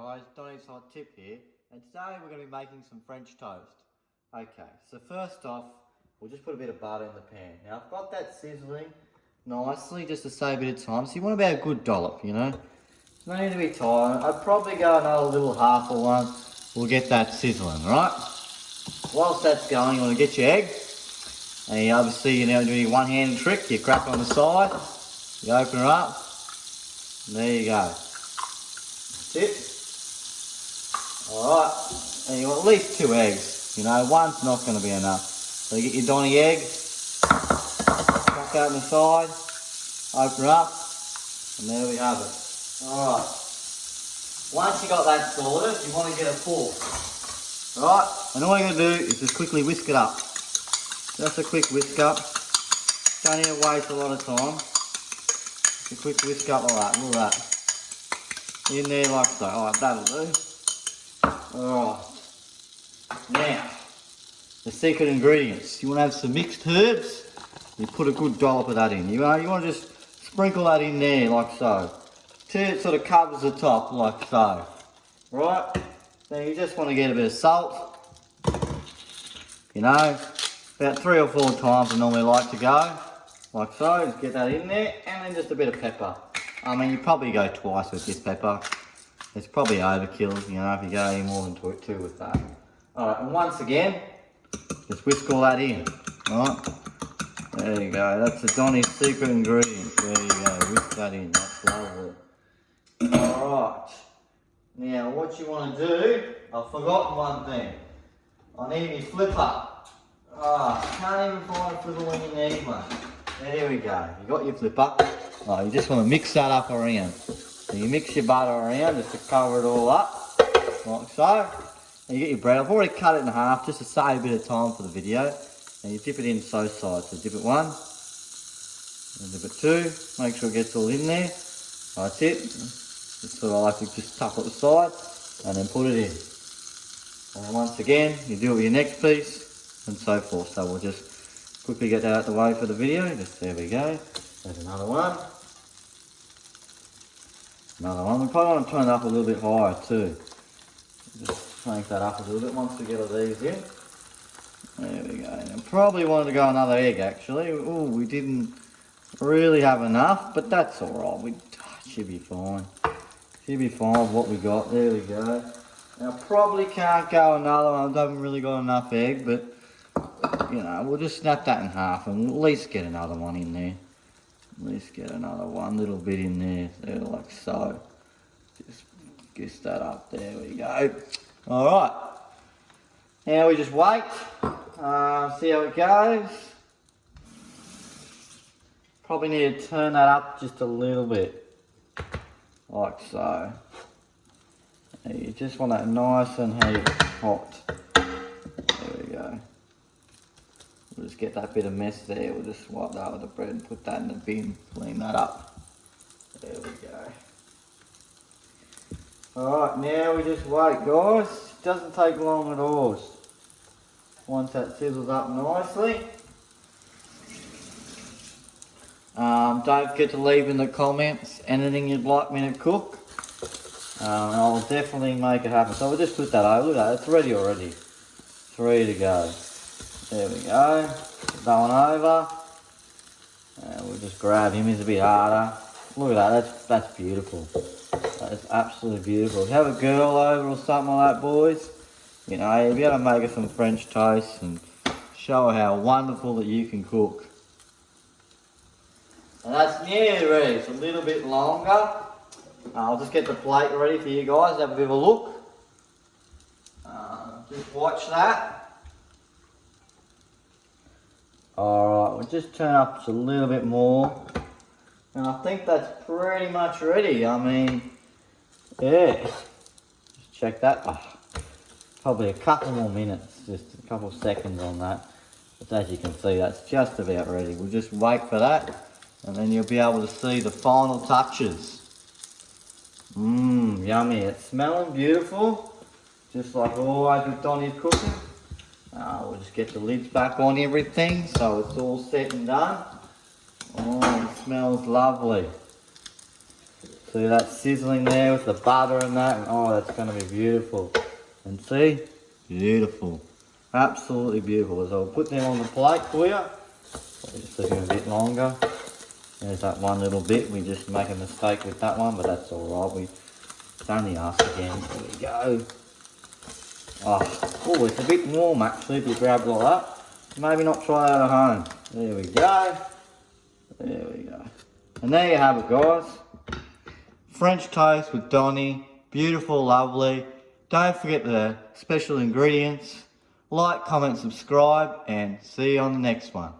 guys, Donny's Hot Tip here, and today we're going to be making some French toast. Okay, so first off, we'll just put a bit of butter in the pan. Now I've got that sizzling nicely just to save a bit of time, so you want about a good dollop, you know. It's no need to be tired. I'd probably go another little half of one, we'll get that sizzling, right? Whilst that's going, you want to get your egg, and you obviously, you know, do your one-handed trick, you crack on the side, you open it up, and there you go. That's it. Alright, and you want at least 2 eggs, you know, one's not going to be enough. So you get your Donny egg, crack that on the side, open it up, and there we have it. Alright, once you got that sorted, you want to get a fork. Alright, and all you're going to do is just quickly whisk it up. Just a quick whisk up, don't need to waste a lot of time. Just a quick whisk up like that, look at that. In there like so, alright, that'll do. Alright, now, the secret ingredients. You want to have some mixed herbs, you put a good dollop of that in. You want to just sprinkle that in there like so, till it sort of covers the top like so. Right, then you just want to get a bit of salt, you know, about 3 or 4 times I normally like to go, like so, just get that in there, and then just a bit of pepper. I mean, you probably go twice with this pepper. It's probably overkill, you know, if you go any more than 2 with that. Alright, and once again, just whisk all that in. Alright, there you go. That's the Donny's secret ingredient. There you go, whisk that in. That's lovely. Alright, now what you want to do, I've forgotten one thing. I need my flipper. Can't even find a flipper when you need one. There we go, you got your flipper. Oh, you just want to mix that up around. So you mix your butter around just to cover it all up, like so. And you get your bread. I've already cut it in half just to save a bit of time for the video. And you dip it in so sides. So dip it 1, and dip it 2. Make sure it gets all in there. That's it. Just sort of like to just tuck it aside and then put it in. And then once again, you do it with your next piece and so forth. So we'll just quickly get that out of the way for the video. Just there we go. There's another one. Another one. We probably want to turn it up a little bit higher too. Just crank that up a little bit once we get all these in. There we go. And probably wanted to go another egg actually. Oh, we didn't really have enough, but that's alright. We should be fine. Should be fine with what we got. There we go. Now probably can't go another one. I haven't really got enough egg, but you know, we'll just snap that in half and we'll at least get another one in there. At least get another one little bit in there, like so. Just gist that up, there we go. Alright, now we just wait, see how it goes. Probably need to turn that up just a little bit, like so. And you just want that nice and hot. There we go. We'll just get that bit of mess there, we'll just wipe that with the bread and put that in the bin, clean that up. There we go. Alright, now we just wait guys, it doesn't take long at all. Once that sizzles up nicely. Don't forget to leave in the comments anything you'd like me to cook. And I'll definitely make it happen. So we'll just put that over, look at that, it's ready already. It's ready to go. There we go, put that one over, and we'll just grab him, he's a bit harder. Look at that, that's beautiful. That is absolutely beautiful. If you have a girl over or something like that, boys, you know, you'll be able to make her some French toast and show her how wonderful that you can cook. And that's nearly ready, it's a little bit longer. I'll just get the plate ready for you guys, have a bit of a look. Just watch that. Alright, we'll just turn up just a little bit more. And I think that's pretty much ready. I mean, yeah. Just check that. Probably a couple more minutes, just a couple seconds on that. But as you can see, that's just about ready. We'll just wait for that, and then you'll be able to see the final touches. Mmm, yummy. It's smelling beautiful, just like always with Donny's cooking. We'll just get the lids back on everything so it's all set and done. Oh, it smells lovely. See that sizzling there with the butter and that, and oh, that's going to be beautiful. And see, beautiful, absolutely beautiful. So I'll put them on the plate for you. Just leave them a bit longer. There's that one little bit. We just make a mistake with that one, but that's all right. It's only us again. There we go. Oh, it's a bit warm actually. If you grab like that, maybe not try that at home. There we go. There we go. And there you have it, guys. French toast with Donny. Beautiful, lovely. Don't forget the special ingredients. Like, comment, subscribe, and see you on the next one.